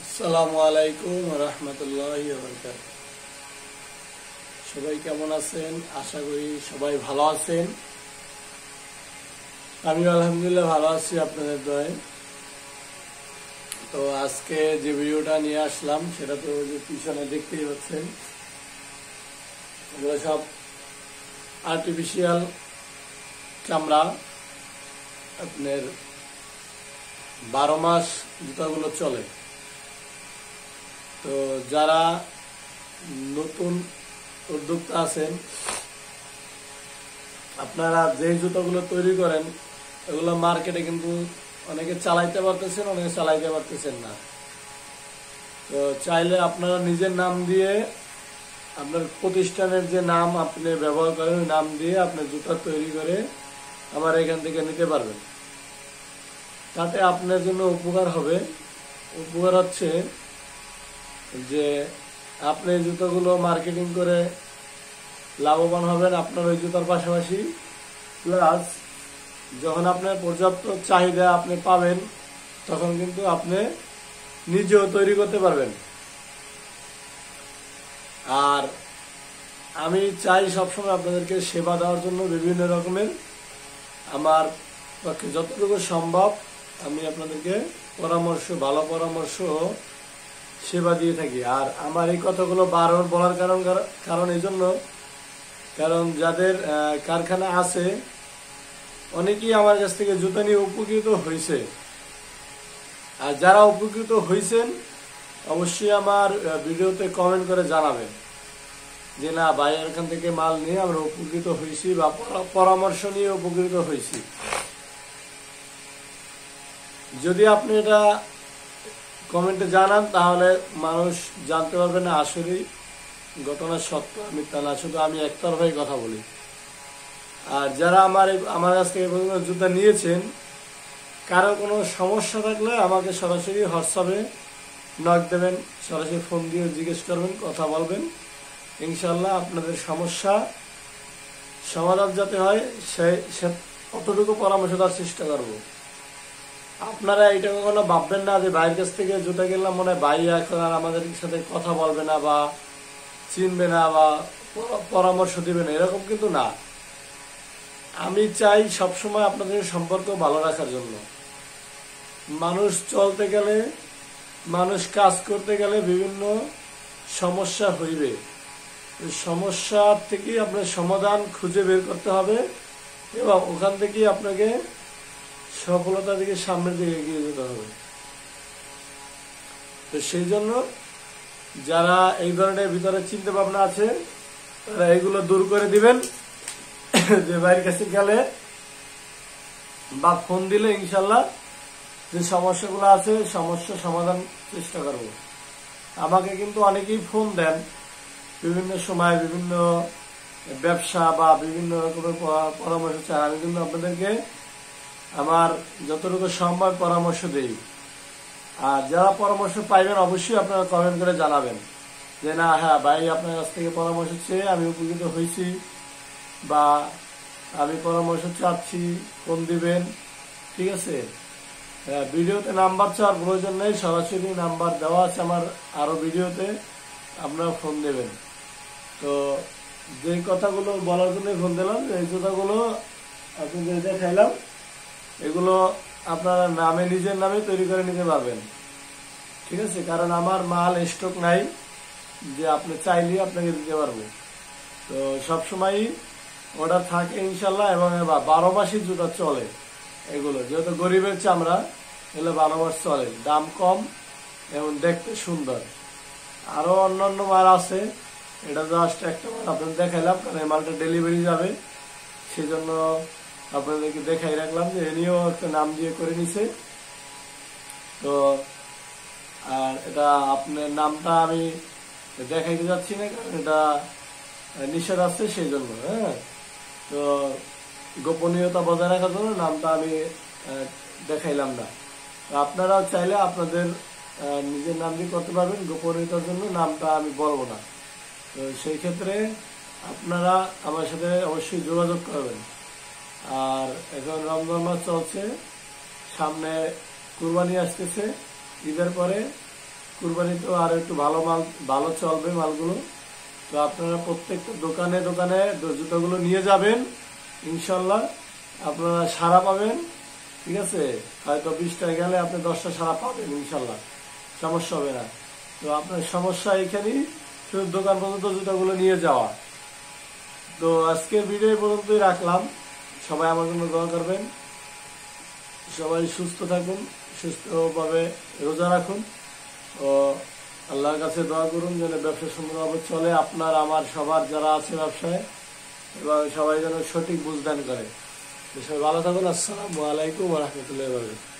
আসসালামু আলাইকুম রহমতুল্লাহি ওয়া বারাকাতুহু। সবাই কেমন আছেন? আশা করি সবাই ভালো আছেন। আমি আলহামদুলিল্লাহ ভালো আছি আপনাদের দয়ায়। তো আজকে যে ভিডিওটা নিয়ে আসলাম সেটা তো যে পিছনে দেখতেই পাচ্ছেন, এগুলো সব আর্টিফিশিয়াল চামড়া। আপনার 12 মাস জুতাগুলো চলে। তো যারা নতুন উদ্যোক্তা আছেন, আপনারা যে জুতাগুলো তৈরি করেন এগুলো মার্কেটে কিন্তু অনেকে চালাইতে পারতেছেন, অনেকে চালাইতে পারতেছেন না। তো চাইলে আপনারা নিজের নাম দিয়ে, আপনার প্রতিষ্ঠানের যে নাম আপনি ব্যবহার করেন ওই নাম দিয়ে আপনি জুতা তৈরি করে আমার এখান থেকে নিতে পারবেন। তাতে আপনার জন্য উপকার হবে। উপকার হচ্ছে যে আপনি এই জুতোগুলো মার্কেটিং করে লাভবান হবেন আপনার ওই জুতার পাশাপাশি, প্লাস যখন আপনার পর্যাপ্ত চাহিদা আপনি পাবেন তখন কিন্তু আপনি নিজেও তৈরি করতে পারবেন। আর আমি চাই সবসময় আপনাদেরকে সেবা দেওয়ার জন্য বিভিন্ন রকমের, আমার পক্ষে যতটুকু সম্ভব আমি আপনাদেরকে ভালো পরামর্শ সেবা দিয়ে থাকি। আর আমার এই কথাগুলো বারবার বলার কারণ এই জন্য, কারণ যাদের কারখানা আছে অনেকেই আমার কাছ থেকে জুতা নিয়ে উপকৃত হয়েছে। আর যারা উপকৃত হয়েছেন অবশ্যই আমার ভিডিওতে কমেন্ট করে জানাবেন যে না ভাই, এখান থেকে মাল নিয়ে আমরা উপকৃত হয়েছি বা পরামর্শ নিয়ে উপকৃত হয়েছি। যদি আপনি এটা কমেন্টে জানান তাহলে মানুষ জানতে পারবে না আসলেই ঘটনা সত্য মিথ্যা না, শুধু আমি একতরফাই কথা বলি। আর যারা আমার কাছ থেকে জুতা নিয়েছেন, কারো কোনো সমস্যা থাকলে আমাকে সরাসরি হোয়াটসঅ্যাপে নক দেবেন, সরাসরি ফোন দিয়ে জিজ্ঞেস করবেন, কথা বলবেন। ইনশাল্লাহ আপনাদের সমস্যা সমাধান যাতে হয় সে অতটুকু পরামর্শ দেওয়ার চেষ্টা করবো। আপনারা এটা কখনো ভাববেন না যে ভাইয়ের কাছ থেকে জুতা কিনলাম মনে হয় ভাই এখন আর আমাদের সাথে কথা বলবে না বা চিনবে না বা পরামর্শ দিবে না, এরকম কিন্তু না। আমি চাই সবসময় আপনাদের সম্পর্ক ভালো রাখার জন্য। মানুষ চলতে গেলে, মানুষ কাজ করতে গেলে বিভিন্ন সমস্যা হইবে। সমস্যা থেকে আপনার সমাধান খুঁজে বের করতে হবে এবং ওখান থেকেই আপনাকে সফলতা থেকে সামনের দিকে এগিয়ে যেতে হবে। তো সেই জন্য যারা এই ধরনের ভিতরে চিন্তা ভাবনা আছে তারা এগুলো দূর করে দিবেন। যে বাইরের কাছে গেলে বা ফোন দিলে ইনশাল্লাহ যে সমস্যাগুলো আছে সমস্যা সমাধান চেষ্টা করব। আমাকে কিন্তু অনেকেই ফোন দেন বিভিন্ন সময়, বিভিন্ন ব্যবসা বা বিভিন্ন রকমের পরামর্শ চান। আমি কিন্তু আপনাদেরকে আমার যতটুকু সম্ভব পরামর্শ দেই। আর যারা পরামর্শ পাইবেন অবশ্যই আপনারা কমেন্ট করে জানাবেন যে না হ্যাঁ ভাই, আপনার কাছ থেকে পরামর্শ চেয়ে আমি উপকৃত হয়েছি বা আমি পরামর্শ চাচ্ছি, ফোন দিবেন। ঠিক আছে? ভিডিওতে নাম্বার চাওয়ার প্রয়োজন নেই, সরাসরি নাম্বার দেওয়া আছে আমার আরো ভিডিওতে, আপনারা ফোন দেবেন। তো যে কথাগুলো বলার জন্য ফোন দিলাম, এই কথাগুলো আপনাদের দেখাইলাম, এগুলো আপনারা নামে নিজের নামে তৈরি করে নিতে পারবেন। ঠিক আছে? কারণ আমার মাল স্টক নাই যে আপনি চাইলে আপনাকে দিতে পারবো। তো সবসময় অর্ডার থাকে ইনশাল্লাহ। এবং 12 মাসই জুতা চলে এগুলো, যেহেতু গরিবের চামড়া, এগুলো 12 মাস চলে, দাম কম এবং দেখতে সুন্দর। আরো অন্যান্য মাল আছে, এটা জাস্ট একটা মাল আপনাদের দেখাইলাম, কারণ এই মালটা ডেলিভারি যাবে সেই জন্য আপনাদেরকে দেখাই রাখলাম যে এনেও একটা নাম দিয়ে করে নিছে। তো আর এটা আপনার নামটা আমি দেখাইতে যাচ্ছি না, কারণ এটা নিষেধ আছে সেই জন্য। হ্যাঁ, তো গোপনীয়তা বজায় রাখার জন্য নামটা আমি দেখাইলাম না। তো আপনারাও চাইলে আপনাদের নিজের নাম দিয়ে করতে পারবেন, গোপনীয়তার জন্য নামটা আমি বলবো না। তো সেই ক্ষেত্রে আপনারা আমার সাথে অবশ্যই যোগাযোগ করবেন। আর এখন রমজান মাস চলছে, সামনে কুরবানি আসতেছে, ঈদের পরে কুরবানিতেও আর একটু ভালো চলবে মালগুলো। তো আপনারা প্রত্যেকটা দোকানে দোকানে জুতাগুলো নিয়ে যাবেন, ইনশাল্লাহ আপনারা সাড়া পাবেন। ঠিক আছে, হয়তো 20টায় গেলে আপনি 10টা সাড়া পাবেন, ইনশাল্লাহ সমস্যা হবে না। তো আপনার সমস্যা এখানেই, শুধু দোকান পর্যন্ত জুতাগুলো নিয়ে যাওয়া। তো আজকের ভিডিও পর্যন্তই রাখলাম। সবাই আমার জন্য দোয়া করবেন, সবাই সুস্থ থাকুন, সুস্থভাবে রোজা রাখুন ও আল্লাহর কাছে দোয়া করুন যেন ব্যবসা সুন্দরভাবে চলে, আপনার আমার সবার যারা আছে ব্যবসায়, এবং সবাই যেন সঠিক বুঝদান করে। সবাই ভালো থাকুন। আসসালামু আলাইকুম ওয়া রাহমাতুল্লাহি ওয়া বারাকাতুহু।